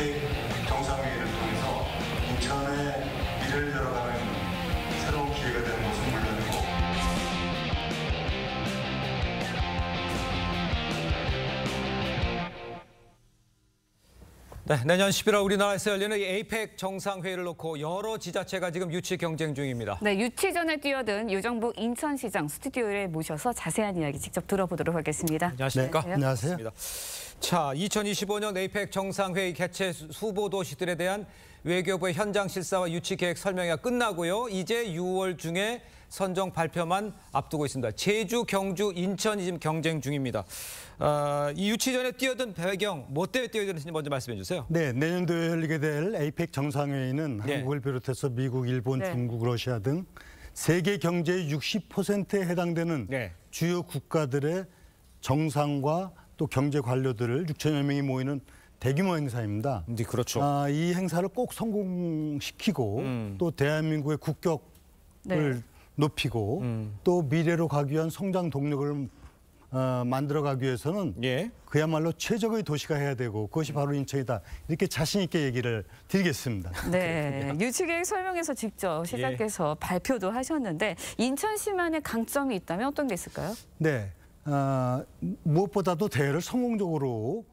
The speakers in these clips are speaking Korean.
에이펙 정상회의를 통해서 인천의 미래를 열어가는 새로운 기회가 되는 것은 물론이고 네, 내년 11월 우리나라에서 열리는 이 에이펙 정상회의를 놓고 여러 지자체가 지금 유치 경쟁 중입니다. 네, 유치전에 뛰어든 유정복 인천시장 스튜디오에 모셔서 자세한 이야기 직접 들어보도록 하겠습니다. 안녕하십니까? 네, 안녕하세요. 자, 2025년 에이펙 정상회의 개최 후보 도시들에 대한 외교부의 현장 실사와 유치 계획 설명회가 끝나고요. 이제 6월 중에 선정 발표만 앞두고 있습니다. 제주, 경주, 인천이 지금 경쟁 중입니다. 이 유치전에 뛰어든 배경, 뭐 때문에 뛰어드는지 먼저 말씀해 주세요. 네, 내년도에 열리게 될 에이펙 정상회의는 네. 한국을 비롯해서 미국, 일본, 네. 중국, 러시아 등 세계 경제의 60%에 해당되는 네. 주요 국가들의 정상과 또 경제 관료들을 6천여 명이 모이는 대규모 행사입니다. 네, 그렇죠. 이 행사를 꼭 성공시키고 또 대한민국의 국격을 네. 높이고 또 미래로 가기 위한 성장 동력을 만들어가기 위해서는 예. 그야말로 최적의 도시가 해야 되고 그것이 바로 인천이다. 이렇게 자신 있게 얘기를 드리겠습니다. 네, 유치계획 설명에서 직접 시작해서 발표도 하셨는데 인천시만의 강점이 있다면 어떤 게 있을까요? 네, 무엇보다도 대회를 성공적으로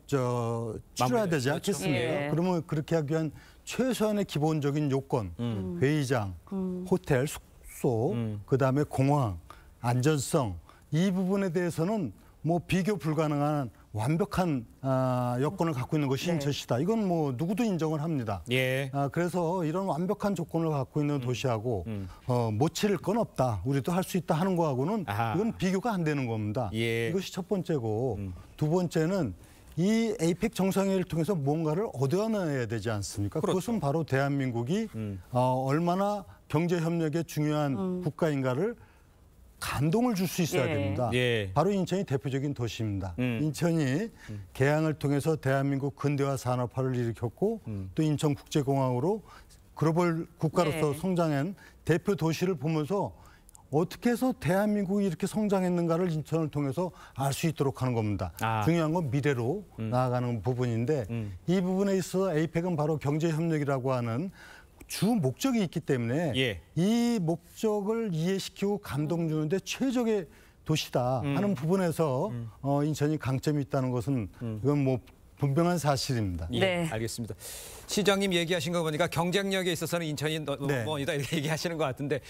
치러야 되지 그렇죠. 않겠습니까? 예. 그러면 그렇게 하기 위한 최소한의 기본적인 요건, 회의장, 호텔, 숙소, 그다음에 공항, 안전성 이 부분에 대해서는 뭐 비교 불가능한 완벽한 여건을 갖고 있는 것이 네. 인천시다. 이건 뭐 누구도 인정을 합니다. 예. 그래서 이런 완벽한 조건을 갖고 있는 도시하고 못 치를 건 없다. 우리도 할 수 있다 하는 거하고는 아하. 이건 비교가 안 되는 겁니다. 예. 이것이 첫 번째고 두 번째는 이 에이펙 정상회의를 통해서 뭔가를 얻어내야 되지 않습니까? 그렇죠. 그것은 바로 대한민국이 얼마나 경제협력의 중요한 국가인가를 감동을 줄 수 있어야 예. 됩니다. 예. 바로 인천이 대표적인 도시입니다. 인천이 개항을 통해서 대한민국 근대화 산업화를 일으켰고 또 인천국제공항으로 글로벌 국가로서 예. 성장한 대표 도시를 보면서 어떻게 해서 대한민국이 이렇게 성장했는가를 인천을 통해서 알 수 있도록 하는 겁니다. 중요한 건 미래로 나아가는 부분인데 이 부분에 있어서 에이펙은 바로 경제협력이라고 하는 주 목적이 있기 때문에 예. 이 목적을 이해시키고 감동 주는데 최적의 도시다 하는 부분에서 인천이 강점이 있다는 것은 이건 뭐 분명한 사실입니다. 예, 네. 알겠습니다. 시장님 얘기하신 거 보니까 경쟁력에 있어서는 인천이 네. 넘버원이다 이렇게 얘기하시는 것 같은데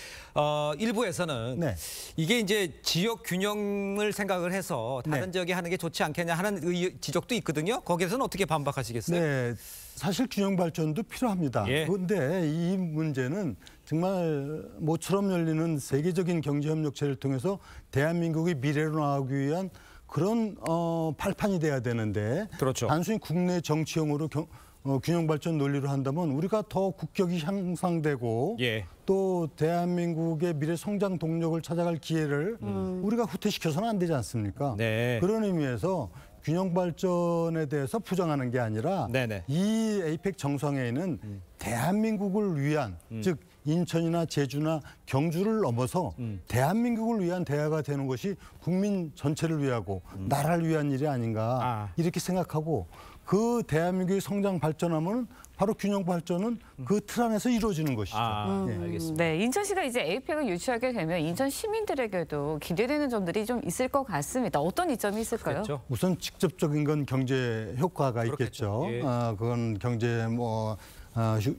일부에서는 네. 이게 이제 지역 균형을 생각을 해서 다른 네. 지역에 하는 게 좋지 않겠냐 하는 지적도 있거든요. 거기에서는 어떻게 반박하시겠어요? 네, 사실 균형 발전도 필요합니다. 예. 그런데 이 문제는 정말 모처럼 열리는 세계적인 경제협력체를 통해서 대한민국이 미래로 나가기 위한 그런 발판이 돼야 되는데 그렇죠. 단순히 국내 정치형으로 균형 발전 논리로 한다면 우리가 더 국격이 향상되고 예. 또 대한민국의 미래 성장 동력을 찾아갈 기회를 우리가 후퇴시켜서는 안 되지 않습니까? 네. 그런 의미에서 균형 발전에 대해서 부정하는 게 아니라 네네. 이 에이펙 정상회의는 대한민국을 위한 즉 인천이나 제주나 경주를 넘어서 대한민국을 위한 대화가 되는 것이 국민 전체를 위하고 나라를 위한 일이 아닌가 이렇게 생각하고 그 대한민국의 성장 발전하면 바로 균형 발전은 그 틀 안에서 이루어지는 것이죠. 예. 알겠습니다. 네, 인천시가 이제 에이펙을 유치하게 되면 인천 시민들에게도 기대되는 점들이 좀 있을 것 같습니다. 어떤 이점이 있을까요? 그렇죠. 우선 직접적인 건 경제 효과가 그렇겠죠. 있겠죠. 예. 그건 경제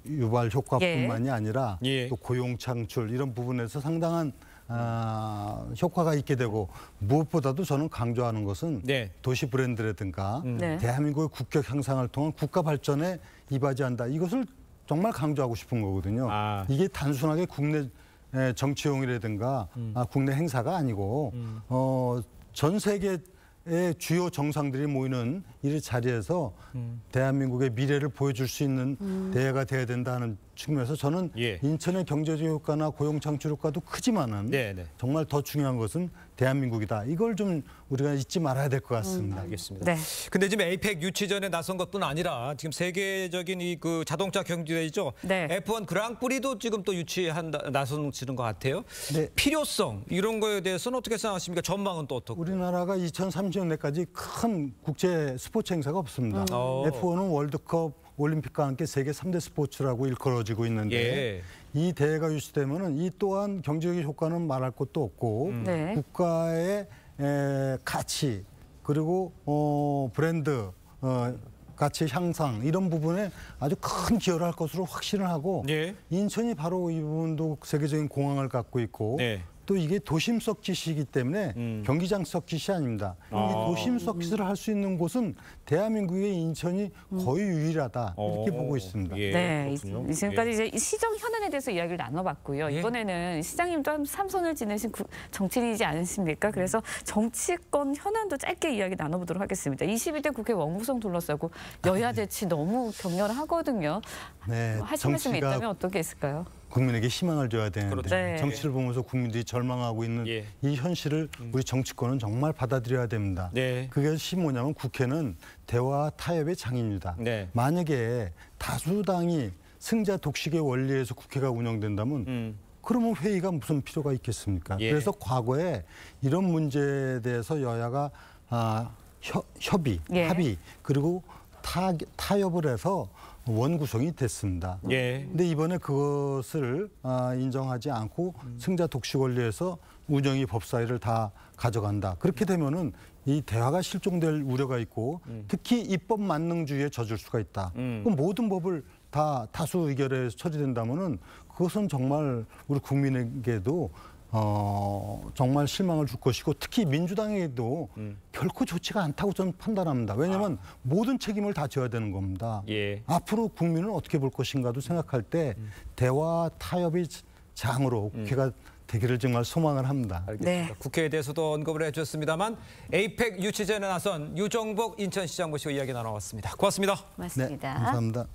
유발 효과뿐만이 아니라 예. 또 고용 창출 이런 부분에서 상당한 효과가 있게 되고 무엇보다도 저는 강조하는 것은 네. 도시 브랜드라든가 네. 대한민국의 국격 향상을 통한 국가 발전에 이바지한다. 이것을 정말 강조하고 싶은 거거든요. 이게 단순하게 국내 정치용이라든가 국내 행사가 아니고 전 세계의 주요 정상들이 모이는 이 자리에서 대한민국의 미래를 보여줄 수 있는 대회가 돼야 된다는 측면에서 저는 예. 인천의 경제적 효과나 고용 창출 효과도 크지만은 네네. 정말 더 중요한 것은 대한민국이다. 이걸 좀 우리가 잊지 말아야 될 것 같습니다. 알겠습니다. 네. 근데 지금 에이펙 유치전에 나선 것뿐 아니라 지금 세계적인 이 그 자동차 경주대회죠. 네. F1 그랑프리도 지금 또 나서는 것 같아요. 네. 필요성 이런 거에 대해서는 어떻게 생각하십니까? 전망은 또 어떻고? 우리나라가 2030년대까지 큰 국제 스포츠 행사가 없습니다. 오. F1은 월드컵, 올림픽과 함께 세계 3대 스포츠라고 일컬어지고 있는데 이 대회가 유치되면은 이 또한 경제적인 효과는 말할 것도 없고 네. 국가의 가치 그리고 브랜드 가치 향상 이런 부분에 아주 큰 기여를 할 것으로 확신을 하고 인천이 바로 이 부분도 세계적인 공항을 갖고 있고 또 이게 도심 서킷이기 때문에 경기장 서킷이 아닙니다. 이 도심 서킷을 할 수 있는 곳은 대한민국의 인천이 거의 유일하다 이렇게 보고 있습니다. 네, 지금까지 이제 시정 현안에 대해서 이야기를 나눠봤고요. 이번에는 시장님도 삼선을 지내신 정치인이지 않으십니까? 그래서 정치권 현안도 짧게 이야기 나눠보도록 하겠습니다. 22대 국회 원구성 둘러싸고 여야 대치 너무 격렬하거든요. 네, 하실 말씀이 있다면 어떤 게 있을까요? 국민에게 희망을 줘야 되는데 그렇죠. 네. 정치를 보면서 국민들이 절망하고 있는 이 현실을 우리 정치권은 정말 받아들여야 됩니다. 그것이 뭐냐면 국회는 대화 타협의 장입니다. 만약에 다수당이 승자 독식의 원리에서 국회가 운영된다면 그러면 회의가 무슨 필요가 있겠습니까? 그래서 과거에 이런 문제에 대해서 여야가 합의 그리고 타협을 해서 원구성이 됐습니다. 근데 이번에 그것을 인정하지 않고 승자 독식 원리에서 운영이 법사위를 다 가져간다. 그렇게 되면은 이 대화가 실종될 우려가 있고 특히 입법 만능주의에 젖을 수가 있다. 그럼 모든 법을 다 다수 의결에 처리된다면은 그것은 정말 우리 국민에게도 정말 실망을 줄 것이고 특히 민주당에도 결코 좋지가 않다고 저는 판단합니다. 왜냐하면 모든 책임을 다 져야 되는 겁니다. 앞으로 국민은 어떻게 볼 것인가도 생각할 때 대화 타협의 장으로 국회가 되기를 정말 소망을 합니다. 알겠습니다. 국회에 대해서도 언급을 해주셨습니다만 에이펙 유치전에 나선 유정복 인천시장 모시고 이야기 나눠봤습니다. 고맙습니다. 고맙습니다. 네, 감사합니다.